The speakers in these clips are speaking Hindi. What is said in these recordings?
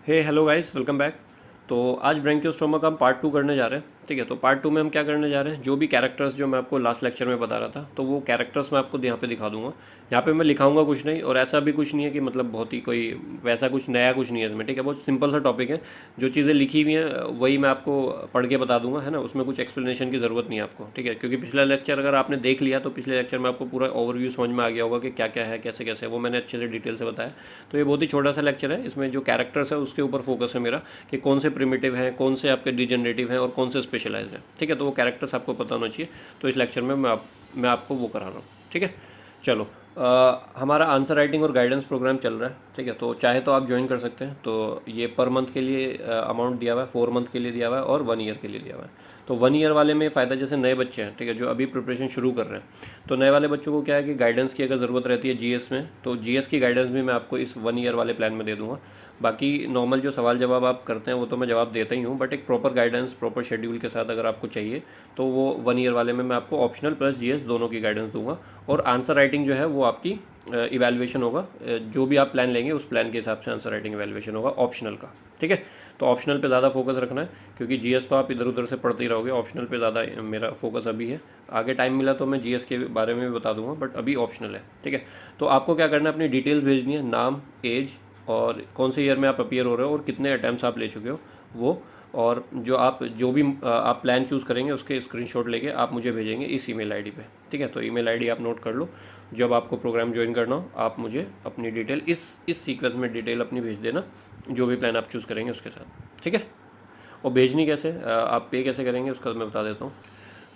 हे हेलो गाइस, वेलकम बैक। तो आज ब्रेंकियोस्टोमा का हम पार्ट 2 करने जा रहे हैं। ठीक है, तो पार्ट 2 में हम क्या करने जा रहे हैं, जो भी कैरेक्टर्स जो मैं आपको लास्ट लेक्चर में बता रहा था, तो वो कैरेक्टर्स मैं आपको यहाँ पे दिखा दूंगा। यहाँ पे मैं लिखाऊंगा कुछ नहीं, और ऐसा भी कुछ नहीं है कि मतलब बहुत ही कोई वैसा कुछ नया कुछ नहीं है इसमें। ठीक है, बहुत सिंपल सा टॉपिक है। जो चीज़ें लिखी हुई हैं वही मैं आपको पढ़ के बता दूंगा, है ना। उसमें कुछ एक्सप्लेनेशन की ज़रूरत नहीं है आपको। ठीक है, क्योंकि पिछला लेक्चर अगर आपने देख लिया तो पिछले लेक्चर में आपको पूरा ओवरव्यू समझ में आ गया होगा कि क्या क्या है, कैसे कैसे है, वो मैंने अच्छे से डिटेल से बताया। तो ये बहुत ही छोटा सा लेक्चर है, इसमें जो कैरेक्टर्स है उसके ऊपर फोकस है मेरा, कि कौन से प्रिमिटिव हैं, कौन से आपके डिजेनरेटिव हैं और कौन से स्पेशलाइज्ड हैं। ठीक है, तो वो कैरेक्टर्स आपको पता होना चाहिए। तो इस लेक्चर में मैं आपको वो करा रहा हूँ। ठीक है, चलो। हमारा आंसर राइटिंग और गाइडेंस प्रोग्राम चल रहा है। ठीक है, तो चाहे तो आप ज्वाइन कर सकते हैं। तो ये पर मंथ के लिए अमाउंट दिया हुआ है, 4 मंथ के लिए दिया हुआ है और 1 ईयर के लिए दिया हुआ है। तो 1 ईयर वाले में फ़ायदा, जैसे नए बच्चे हैं, ठीक है, जो अभी प्रिपरेशन शुरू कर रहे हैं, तो नए वाले बच्चों को क्या है कि गाइडेंस की अगर ज़रूरत रहती है जीएस में, तो जीएस की गाइडेंस भी मैं आपको इस 1 ईयर वाले प्लान में दे दूंगा। बाकी नॉर्मल जो सवाल जवाब आप करते हैं वो तो मैं जवाब देता ही हूँ, बट एक प्रॉपर गाइडेंस, प्रॉपर शेड्यूल के साथ अगर आपको चाहिए तो वो 1 ईयर वाले में मैं आपको ऑप्शनल प्लस जीएस दोनों की गाइडेंस दूंगा। और आंसर राइटिंग जो है वो आपकी इवैल्यूएशन होगा। जो भी आप प्लान लेंगे उस प्लान के हिसाब से आंसर राइटिंग इवैल्यूएशन होगा ऑप्शनल का। ठीक है, तो ऑप्शनल पे ज़्यादा फोकस रखना है, क्योंकि जीएस तो आप इधर उधर से पढ़ते ही रहोगे। ऑप्शनल पे ज़्यादा मेरा फोकस अभी है। आगे टाइम मिला तो मैं जीएस के बारे में भी बता दूंगा, बट अभी ऑप्शनल है। ठीक है, तो आपको क्या करना है, अपनी डिटेल्स भेजनी है, नाम, एज और कौन से ईयर में आप अपीयर हो रहे हो और कितने अटैम्प्ट्स आप ले चुके हो वो, और जो भी आप प्लान चूज़ करेंगे उसके स्क्रीनशॉट लेके आप मुझे भेजेंगे इस ईमेल आईडी पे। ठीक है, तो ईमेल आईडी आप नोट कर लो। जब आपको प्रोग्राम ज्वाइन करना हो आप मुझे अपनी डिटेल इस सीक्वेंस में डिटेल अपनी भेज देना, जो भी प्लान आप चूज़ करेंगे उसके साथ। ठीक है, और भेजनी कैसे, आप पे कैसे करेंगे उसका मैं बता देता हूँ।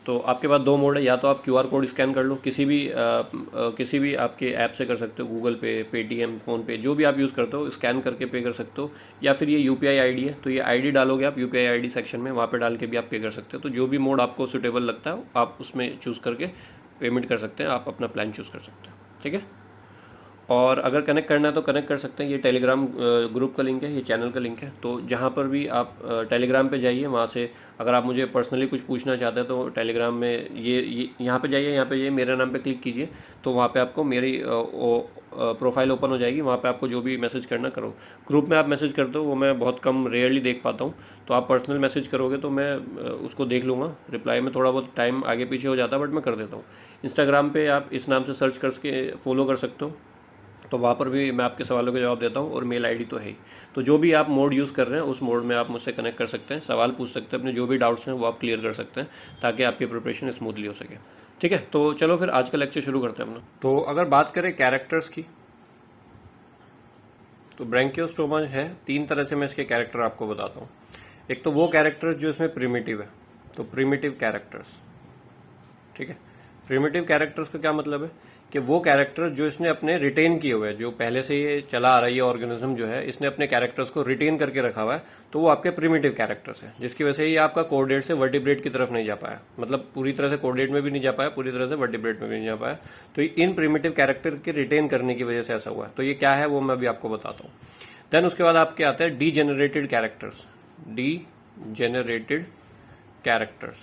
तो आपके पास 2 मोड है, या तो आप क्यूआर कोड स्कैन कर लो, किसी भी आपके ऐप से कर सकते हो, गूगल पे, पेटीएम, फ़ोनपे, जो भी आप यूज़ करते हो स्कैन करके पे कर सकते हो। या फिर ये यूपीआई आईडी है, तो ये आईडी डालोगे आप यूपीआई आईडी सेक्शन में, वहाँ पे डाल के भी आप पे कर सकते हो। तो जो भी मोड आपको सूटेबल लगता है आप उसमें चूज़ करके पेमेंट कर सकते हैं, आप अपना प्लान चूज़ कर सकते हैं। ठीक है, और अगर कनेक्ट करना है तो कनेक्ट कर सकते हैं। ये टेलीग्राम ग्रुप का लिंक है, ये चैनल का लिंक है। तो जहाँ पर भी आप टेलीग्राम पे जाइए, वहाँ से अगर आप मुझे पर्सनली कुछ पूछना चाहते हैं तो टेलीग्राम में ये यहाँ पे जाइए, यहाँ पे ये मेरे नाम पे क्लिक कीजिए, तो वहाँ पे आपको मेरी प्रोफाइल ओपन हो जाएगी। वहाँ पे आपको जो भी मैसेज करना करो। ग्रुप में आप मैसेज करते हो वो मैं बहुत कम रेयरली देख पाता हूँ, तो आप पर्सनल मैसेज करोगे तो मैं उसको देख लूँगा। रिप्लाई में थोड़ा बहुत टाइम आगे पीछे हो जाता है, बट मैं कर देता हूँ। इंस्टाग्राम पे आप इस नाम से सर्च करके फॉलो कर सकते हो, तो वहाँ पर भी मैं आपके सवालों के जवाब देता हूँ, और मेल आईडी तो है ही। तो जो भी आप मोड यूज़ कर रहे हैं उस मोड में आप मुझसे कनेक्ट कर सकते हैं, सवाल पूछ सकते हैं, अपने जो भी डाउट्स हैं वो आप क्लियर कर सकते हैं, ताकि आपकी प्रिपरेशन स्मूथली हो सके। ठीक है, तो चलो फिर आज का लेक्चर शुरू करते हैं अपना। तो अगर बात करें कैरेक्टर्स की, तो ब्रेंकियोस्टोमा है 3 तरह से मैं इसके कैरेक्टर आपको बताता हूँ। एक तो वो कैरेक्टर्स जो इसमें प्रिमिटिव है, तो प्रिमिटिव कैरेक्टर्स। ठीक है, प्रिमिटिव कैरेक्टर्स का क्या मतलब है कि वो कैरेक्टर जो इसने अपने रिटेन किए हुए हैं, जो पहले से ये चला आ रहा है, ये ऑर्गेनिज्म जो है इसने अपने कैरेक्टर्स को रिटेन करके रखा हुआ है, तो वो आपके प्रिमिटिव कैरेक्टर्स हैं, जिसकी वजह से ये आपका कोऑर्डिनेट से वर्टिब्रेट की तरफ नहीं जा पाया, मतलब पूरी तरह से कोऑर्डिनेट में भी नहीं जा पाया, पूरी तरह से वर्टिब्रेट में भी नहीं जा पाया। तो इन प्रिमिटिव कैरेक्टर के रिटेन करने की वजह से ऐसा हुआ है। तो ये क्या है वो मैं भी आपको बताता हूँ। देन उसके बाद आपके आते हैं degenerated characters. Degenerated characters,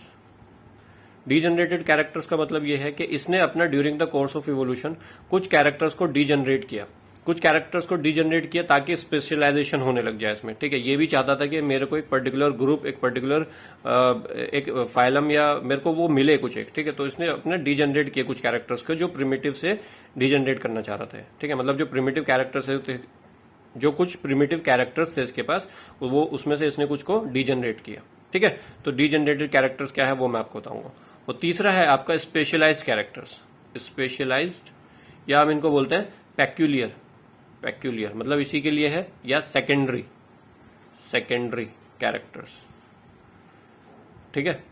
degenerated characters का मतलब ये है कि इसने अपना during the course of evolution कुछ कैरेक्टर्स को डीजनरेट किया, कुछ कैरेक्टर्स को डीजनरेट किया ताकि स्पेशलाइजेशन होने लग जाए इसमें। ठीक है, ये भी चाहता था कि मेरे को एक पर्टिकुलर ग्रुप, एक पर्टिकुलर एक फाइलम या मेरे को वो मिले कुछ एक। ठीक है, तो इसने अपने डीजनरेट किए कुछ कैरेक्टर्स को जो प्रिमिटिव से डीजनरेट करना चाह रहा था। ठीक है, मतलब जो प्रिमिटिव कैरेक्टर्स है, जो कुछ प्रिमिटिव कैरेक्टर्स थे इसके पास, वो उसमें से इसने कुछ को डीजनरेट किया। ठीक है, तो डीजनरेटेड कैरेक्टर्स क्या है वो मैं आपको बताऊंगा। और तीसरा है आपका स्पेशलाइज्ड कैरेक्टर्स। स्पेशलाइज्ड, या हम इनको बोलते हैं पैक्यूलियर। पैक्यूलियर मतलब इसी के लिए है, या सेकेंडरी, सेकेंडरी कैरेक्टर्स। ठीक है,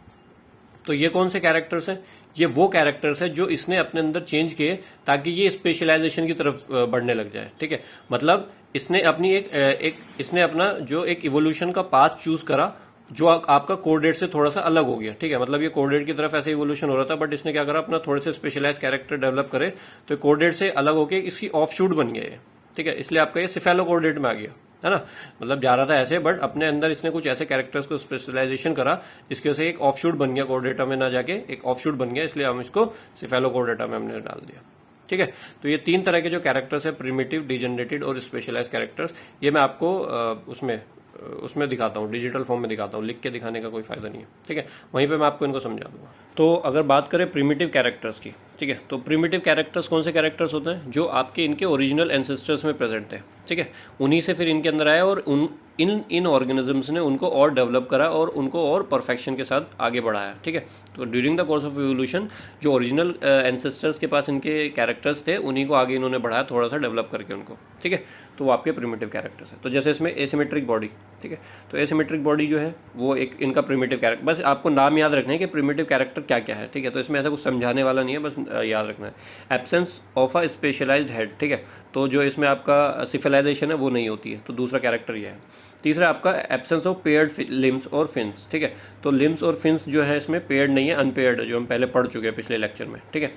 तो ये कौन से कैरेक्टर्स हैं? ये वो कैरेक्टर्स है जो इसने अपने अंदर चेंज किए ताकि ये स्पेशलाइजेशन की तरफ बढ़ने लग जाए। ठीक है, मतलब इसने अपनी इसने अपना जो एक इवोल्यूशन का पाथ चूज करा जो आपका कोऑर्डिनेट से थोड़ा सा अलग हो गया। ठीक है, मतलब ये कोऑर्डिनेट की तरफ ऐसे इवोल्यूशन हो रहा था, बट इसने क्या करा, अपना थोड़े से स्पेशलाइज कैरेक्टर डेवलप करे, तो कोऑर्डिनेट से अलग होके इसकी ऑफशूट बन गया ये। ठीक है, इसलिए आपका ये सिफेलो कोऑर्डिनेट में आ गया, है ना। मतलब जा रहा था ऐसे, बट अपने अंदर इसने कुछ ऐसे कैरेक्टर्स को स्पेशलाइजेशन करा जिसकी वजह से एक ऑफशूट बन गया, कोऑर्डिनेटा में ना जाके एक ऑफशूट बन गया, इसलिए हम इसको सिफेलो कोऑर्डिनेटा में हमने डाल दिया। ठीक है। तो ये 3 तरह के जो कैरेक्टर्स है, प्रिमिटिव, डिजेनरेटेड और स्पेशलाइज कैरेक्टर्स, ये मैं आपको उसमें दिखाता हूँ, डिजिटल फॉर्म में दिखाता हूँ, लिख के दिखाने का कोई फायदा नहीं है, ठीक है। वहीं पे मैं आपको इनको समझा दूंगा। तो अगर बात करें प्रिमिटिव कैरेक्टर्स की, ठीक है, तो प्रिमिटिव कैरेक्टर्स कौन से कैरेक्टर्स होते हैं? जो आपके इनके ओरिजिनल एंसेस्टर्स में प्रेजेंट थे, ठीक है, उन्हीं से फिर इनके अंदर आया और इन ऑर्गेनिजम्स ने उनको और डेवलप करा और उनको और परफेक्शन के साथ आगे बढ़ाया, ठीक है। तो during the course of evolution जो ओरिजिनल एंसेस्टर्स के पास इनके कैरेक्टर्स थे, उन्हीं को आगे इन्होंने बढ़ाया, थोड़ा सा डेवलप करके उनको, ठीक है। तो वो आपके प्रिमिटिव कैरेक्टर्स है। तो जैसे इसमें एसिमेट्रिक बॉडी, ठीक है, तो एसिमेट्रिक बॉडी जो है वो एक इनका प्रिमिटिव कैरेक्टर, बस आपको नाम याद रखना है कि प्रिमिटिव कैरेक्टर क्या क्या है, ठीक है। तो इसमें ऐसा कुछ समझाने वाला नहीं है, बस याद रखना है। Absence of a specialised head, ठीक है, तो जो इसमें आपका सिफिलाइजेशन है वो नहीं होती है, तो दूसरा कैरेक्टर ये है। तीसरा आपका एब्सेंस ऑफ पेयर्ड लिम्स और फिन्स, ठीक है, तो लिम्स और फिन्स जो है इसमें पेयर्ड नहीं है, अनपेयर्ड है, जो हम पहले पढ़ चुके हैं पिछले लेक्चर में, ठीक है।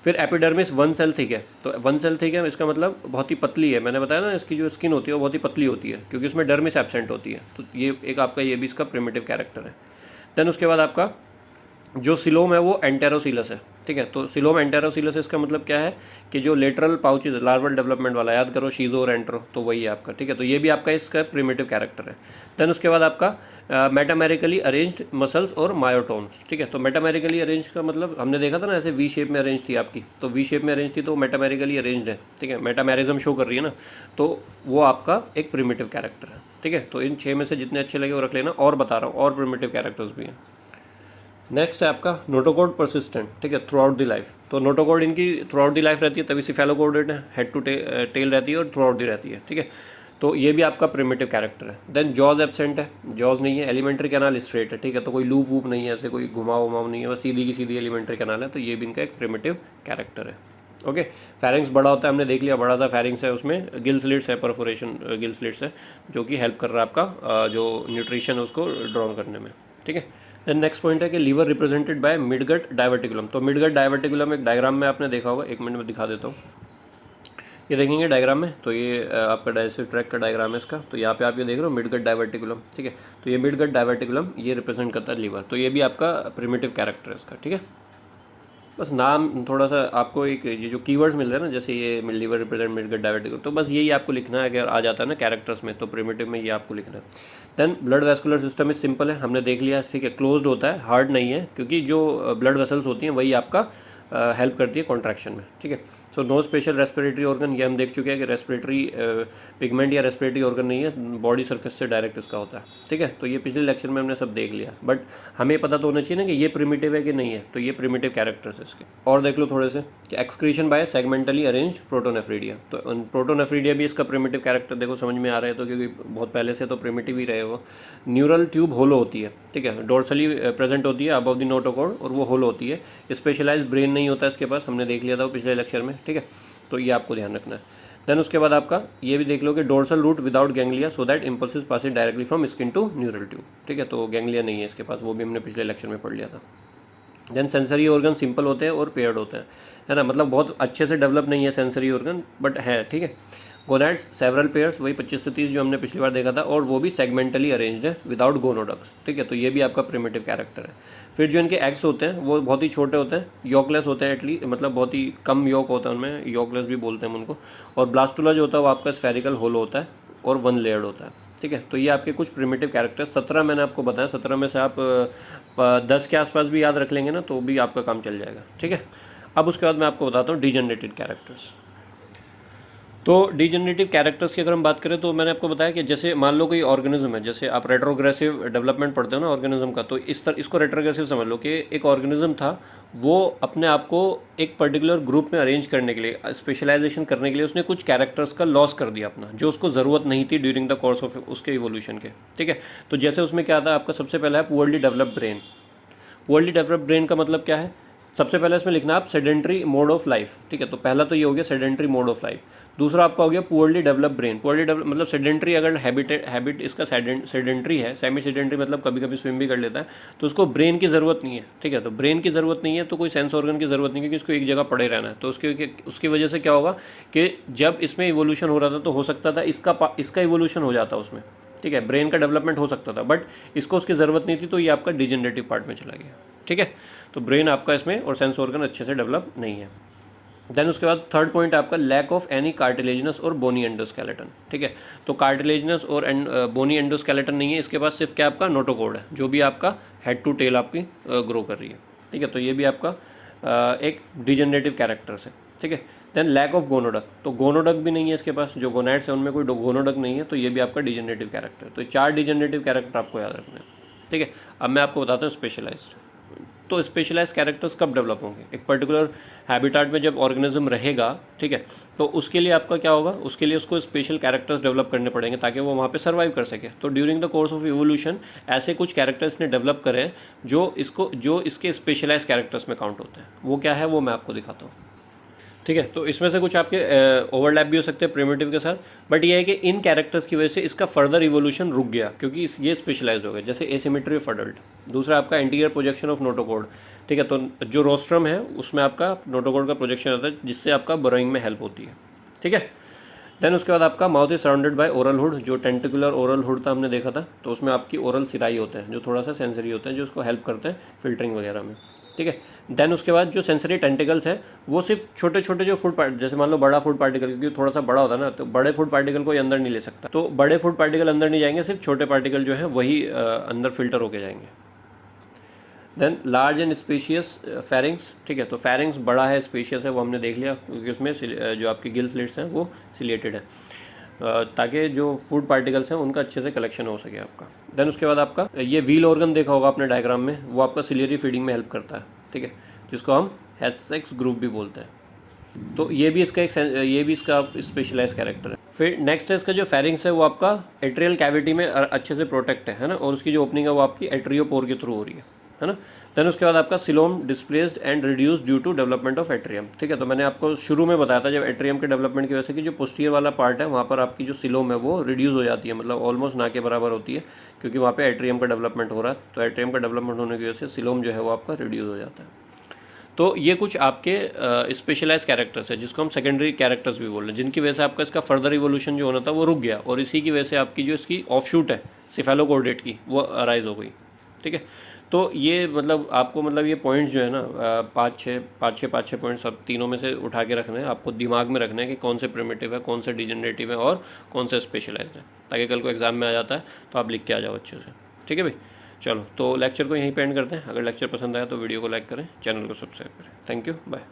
फिर एपिडर्मिस वन सेल थिक है, तो वन सेल थिक है इसका मतलब बहुत ही पतली है, मैंने बताया ना इसकी जो स्किन होती है वो बहुत ही पतली होती है, क्योंकि उसमें डर्मिस एब्सेंट होती है। तो ये एक आपका ये भी इसका प्रिमिटिव कैरेक्टर है। देन उसके बाद आपका जो सिलोम है वो एंटेरोसिलस है, ठीक है, तो सिलोम एंटेरोसिलस इसका मतलब क्या है कि जो लेटरल पाउचेज लार्वल डेवलपमेंट वाला, याद करो शीजो और एंट्रो, तो वही है आपका, ठीक है। तो ये भी आपका इसका प्रिमिटिव कैरेक्टर है। देन उसके बाद आपका मेटामेरिकली अरेंज्ड मसल्स और मायोटोन्स, ठीक है, तो मेटामेरिकली अरेंज का मतलब हमने देखा था ना, ऐसे वी शेप में अरेंज थी आपकी, तो वी शेप में अरेंज थी तो मेटामेरिकली अरेंज्ड है, ठीक है, मेटामेरिज्म शो कर रही है ना, तो वो आपका एक प्रिमिटिव कैरेक्टर है, ठीक है। तो इन 6 में से जितने अच्छे लगे वो रख लेना, और बता रहा हूँ और प्रिमिटिव कैरेक्टर्स भी हैं। नेक्स्ट है आपका नोटोकॉर्ड परसिस्टेंट, ठीक है, थ्रू आउट द लाइफ। तो नोटोकॉर्ड इनकी थ्रू आउट द लाइफ रहती है, तभी सिफेलोकॉर्डेट है, हेड टू टेल रहती है और थ्रू आउट दी रहती है, ठीक है। तो ये भी आपका प्रिमिटिव कैरेक्टर है। देन जॉज एब्सेंट है, जॉज नहीं है, एलिमेंट्री कैनाल स्ट्रेट है, ठीक है, तो कोई लूप वूप नहीं है, ऐसे कोई घुमाव उमाव नहीं है, बस सीधी की सीधी एलिमेंट्री कैनाल है, तो ये भी इनका एक प्रिमिटिव कैरेक्टर है। ओके, फेरिंग्स बड़ा होता है, हमने देख लिया, बड़ा सा फेरिंग्स है, उसमें गिल स्लिट्स है, परफोरेशन गिल स्लिट्स है, जो कि हेल्प कर रहा है आपका जो न्यूट्रिशन है उसको ड्रॉन करने में, ठीक है। देन नेक्स्ट पॉइंट है कि liver represented by midgut diverticulum. तो मिडगट डायवर्टिकुलम एक डायग्राम में आपने देखा होगा, 1 मिनट में दिखा देता हूँ, ये देखेंगे डायग्राम में, तो ये आपका डायजेस्टिव ट्रैक्ट का डायग्राम है इसका, तो यहाँ पे आप ये देख रहे हो मिडगट डायवर्टिकुलम, ठीक है, तो ये मिडगट डायवर्टिकुलम ये रिप्रेजेंट करता है लीवर, तो ये भी आपका प्रिमिटिव कैरेक्टर है इसका, ठीक है। बस नाम थोड़ा सा आपको एक ये जो कीवर्ड्स मिल रहे हैं ना, जैसे ये लीवर रिप्रेजेंट मिडगट डायवर्टिकुलम, तो बस यही आपको लिखना है, अगर आ जाता है ना कैरेक्टर्स में, तो प्रिमिटिव में ये आपको लिखना है। Then blood vascular system is simple है, हमने देख लिया, ठीक है, क्लोज्ड होता है, हार्ड नहीं है, क्योंकि जो ब्लड वेसल्स होती हैं वही आपका हेल्प करती है कॉन्ट्रैक्शन में, ठीक है। So no special respiratory organ, ये हम देख चुके हैं कि respiratory pigment or respiratory organ नहीं है, बॉडी सरफेस से डायरेक्ट इसका होता है, ठीक है। तो ये पिछले लेक्चर में हमने सब देख लिया, बट हमें पता तो होना चाहिए ना कि ये प्रिमिटिव है कि नहीं है, तो ये प्रिमिटिव कैरेक्टर्स है इसके। और देख लो थोड़े से कि excretion by segmentally arrange protonephridia, तो प्रोटोनेफ्रीडिया भी इसका प्रिमिटिव कैरेक्टर देखो समझ में आ रहा है, तो क्योंकि बहुत पहले से तो प्रिमिटिव ही रहे हो। न्यूरल ट्यूब होलो होती है, ठीक है, डोर्सली प्रेजेंट होती है अबव द नोटोकॉर्ड, और वो होलो होती है, स्पेशलाइज्ड ब्रेन नहीं होता इसके पास, हमने देख लिया था वो पिछले लेक्चर में, ठीक है, तो ये आपको ध्यान रखना है। देन उसके बाद आपका ये भी देख लो कि dorsal root without ganglia, so that impulses passing directly from skin to neural tube, ठीक है, तो गैंग्लिया नहीं है इसके पास, वो भी हमने पिछले लेक्चर में पढ़ लिया था। देन सेंसरी ऑर्गन सिंपल होते हैं और पेयर्ड होते हैं, है ना, मतलब बहुत अच्छे से डेवलप नहीं है सेंसरी ऑर्गन, बट है, ठीक है। गोनैड्स सेवरल पेयर्स, वही 25 से 30 जो हमने पिछली बार देखा था, और वो भी सेगमेंटली अरेंज्ड है विदाउट गोनोडक्स, ठीक है, तो ये भी आपका प्रिमिटिव कैरेक्टर है। फिर जो इनके एग्स होते हैं वो बहुत ही छोटे होते हैं, योकलेस होते हैं, एटलीस्ट मतलब बहुत ही कम योक होता है उनमें, योकलेस भी बोलते हैं हम उनको। और ब्लास्टुला जो होता है वो आपका स्फेरिकल होल होता है और 1 लेयर्ड होता है, ठीक है। तो ये आपके कुछ प्रिमिटिव कैरेक्टर 17 मैंने आपको बताया, 17 में से आप 10 के आसपास भी याद रख लेंगे ना, तो भी आपका काम चल जाएगा, ठीक है। अब उसके बाद मैं आपको बताता हूँ डिजेनरेटेड कैरेक्टर्स। तो डिजेनरेटिव कैरेक्टर्स की अगर हम बात करें, तो मैंने आपको बताया कि जैसे मान लो कोई ऑर्गेनिज्म है, जैसे आप रेट्रोग्रेसिव डेवलपमेंट पढ़ते हो ना ऑर्गेनिज्म का, तो इसको रेट्रोग्रेसिव समझ लो कि एक ऑर्गेनिज्म था, वो अपने आप को एक पर्टिकुलर ग्रुप में अरेंज करने के लिए, स्पेशलाइजेशन करने के लिए उसने कुछ कैरेक्टर्स का लॉस कर दिया अपना, जो उसको ज़रूरत नहीं थी ड्यूरिंग द कोर्स ऑफ उसके इवोल्यूशन के, ठीक है। तो जैसे उसमें क्या था आपका, सबसे पहला है poorly developed brain. Poorly developed brain का मतलब क्या है, सबसे पहले इसमें लिखना आप सेडेंट्री मोड ऑफ लाइफ, ठीक है, तो पहला तो ये हो गया सेडेंट्री मोड ऑफ लाइफ। दूसरा आपका हो गया poorly develop brain. Poorly develop मतलब सेडेंट्री, अगर हैबिट इसका सेडेंट्री है, सेमी सेडेंट्री मतलब कभी कभी स्विम भी कर लेता है, तो उसको ब्रेन की ज़रूरत नहीं है, ठीक है। तो ब्रेन की ज़रूरत नहीं है तो कोई सेंस ऑर्गन की ज़रूरत नहीं है, क्योंकि इसको एक जगह पड़े रहना है। तो उसकी वजह से क्या होगा कि जब इसमें इवोल्यूशन हो रहा था तो हो सकता था इसका इवोल्यूशन हो जाता उसमें, ठीक है, ब्रेन का डेवलपमेंट हो सकता था, बट इसको उसकी ज़रूरत नहीं थी, तो ये आपका डिजेनरेटिव पार्ट में चला गया, ठीक है। तो ब्रेन आपका इसमें और सेंस ऑर्गन अच्छे से डेवलप नहीं है। देन उसके बाद थर्ड पॉइंट आपका लैक ऑफ एनी कार्टिलेजिनस और बोनी एंडोस्केलेटन, ठीक है। तो कार्टिलेजिनस और बोनी एंडोस्केलेटन नहीं है इसके पास, सिर्फ क्या आपका नोटोकॉर्ड है जो भी आपका हेड टू टेल आपकी ग्रो कर रही है, ठीक है। तो ये भी आपका एक डिजेनरेटिव कैरेक्टर्स है, ठीक है। देन लैक ऑफ गोनोडक, तो गोनोडक भी नहीं है इसके पास, जो गोनैड्स है उनमें कोई गोनोडक नहीं है, तो ये भी आपका डिजेनरेटिव कैरेक्टर है। तो 4 डिजेनरेटिव कैरेक्टर आपको याद रखना है, ठीक है। अब मैं आपको बताता हूँ स्पेशलाइज्ड। तो स्पेशलाइज कैरेक्टर्स कब डेवलप होंगे, एक पर्टिकुलर हैबिटाट में जब ऑर्गेनिज्म रहेगा, ठीक है, तो उसके लिए आपका क्या होगा, उसके लिए उसको स्पेशल कैरेक्टर्स डेवलप करने पड़ेंगे ताकि वो वहाँ पे सर्वाइव कर सके। तो during the course of evolution ऐसे कुछ कैरेक्टर्स ने डेवलप करे हैं जो इसके स्पेशलाइज कैरेक्टर्स में काउंट होते हैं। वो क्या है वो मैं आपको दिखाता हूँ, ठीक है। तो इसमें से कुछ आपके ओवरलैप भी हो सकते हैं प्रिमिटिव के साथ, बट ये है कि इन कैरेक्टर्स की वजह से इसका फर्दर इवोल्यूशन रुक गया क्योंकि ये स्पेशलाइज हो गए, जैसे एसिमेट्री ऑफ अडल्ट। दूसरा आपका एंटीरियर प्रोजेक्शन ऑफ नोटोकॉर्ड, ठीक है। तो जो रोस्ट्रम है उसमें आपका नोटोकॉर्ड का प्रोजेक्शन होता है जिससे आपका बरोइंग में हेल्प होती है, ठीक है। देन उसके बाद आपका mouth is surrounded by oral hood, जो टेंटिकुलर ओरल हुड था हमने देखा था, तो उसमें आपकी ओरल सिराई होते हैं जो थोड़ा सा सेंसरी होते हैं जो उसको हेल्प करते हैं फिल्टरिंग वगैरह में, ठीक है। देन उसके बाद जो सेंसरी टेंटिकल्स है वो सिर्फ छोटे छोटे जो फूड पार्ट, जैसे मान लो बड़ा फूड पार्टिकल, क्योंकि थोड़ा सा बड़ा होता है ना, तो बड़े फूड पार्टिकल कोई अंदर नहीं ले सकता, तो बड़े फूड पार्टिकल अंदर नहीं जाएंगे, सिर्फ छोटे पार्टिकल जो है वही अंदर फिल्टर होके जाएंगे। Then large and spacious pharynx, ठीक है। तो फेरिंग्स बड़ा है, स्पेशियस है, वो हमने देख लिया क्योंकि उसमें जो आपकी गिल स्लिट्स हैं वो सिलेटेड है, ताकि जो फूड पार्टिकल्स हैं उनका अच्छे से कलेक्शन हो सके आपका। देन उसके बाद आपका ये व्हील ऑर्गन देखा होगा आपने डायग्राम में, वो आपका सिलियरी फीडिंग में हेल्प करता है, ठीक है, जिसको हम हेस्सेक्स ग्रुप भी बोलते हैं। तो ये भी इसका ये भी इसका स्पेशलाइज कैरेक्टर है। फिर नेक्स्ट है इसका जो फेरिंग्स है वो आपका एट्रियल कैविटी में अच्छे से प्रोटेक्ट है ना, और उसकी जो ओपनिंग है वो आपकी एट्रियोपोर के थ्रू हो रही है ना। देन उसके बाद आपका coelom displaced and reduce due to development of atrium, ठीक है। तो मैंने आपको शुरू में बताया था जब एट्रियम के डेवलपमेंट की वजह से कि जो पोस्टीरियर वाला पार्ट है वहाँ पर आपकी जो सिलोम है वो रिड्यूस हो जाती है, मतलब ऑलमोस्ट ना के बराबर होती है, क्योंकि वहाँ पे एट्रियम का डेवलपमेंट हो रहा है। तो एट्रियम का डेवलपमेंट होने की वजह से सिलोम जो है वो आपका रिड्यूस हो जाता है। तो ये कुछ आपके स्पेशलाइज कैरेक्टर्स है जिसको हम सेकेंडरी कैरेक्टर्स भी बोल रहे हैं, जिनकी वजह से आपका इसका फर्दर इवोल्यूशन जो होना था वो रुक गया, और इसी की वजह से आपकी जो इसकी ऑफशूट है सिफेलोकॉर्डेट की वो अराइज हो गई, ठीक है। तो ये मतलब आपको मतलब ये पॉइंट्स जो है ना पाँच छः पॉइंट्स सब तीनों में से उठा के रखने हैं, आपको दिमाग में रखना है कि कौन से प्रिमिटिव है, कौन से डिजेनरेटिव है और कौन से स्पेशलाइज है, ताकि कल को एग्जाम में आ जाता है तो आप लिख के आ जाओ अच्छे से, ठीक है भाई। चलो तो लेक्चर को यहीं पे एंड करते हैं। अगर लेक्चर पसंद आया तो वीडियो को लाइक करें, चैनल को सब्सक्राइब करें। Thank you, bye.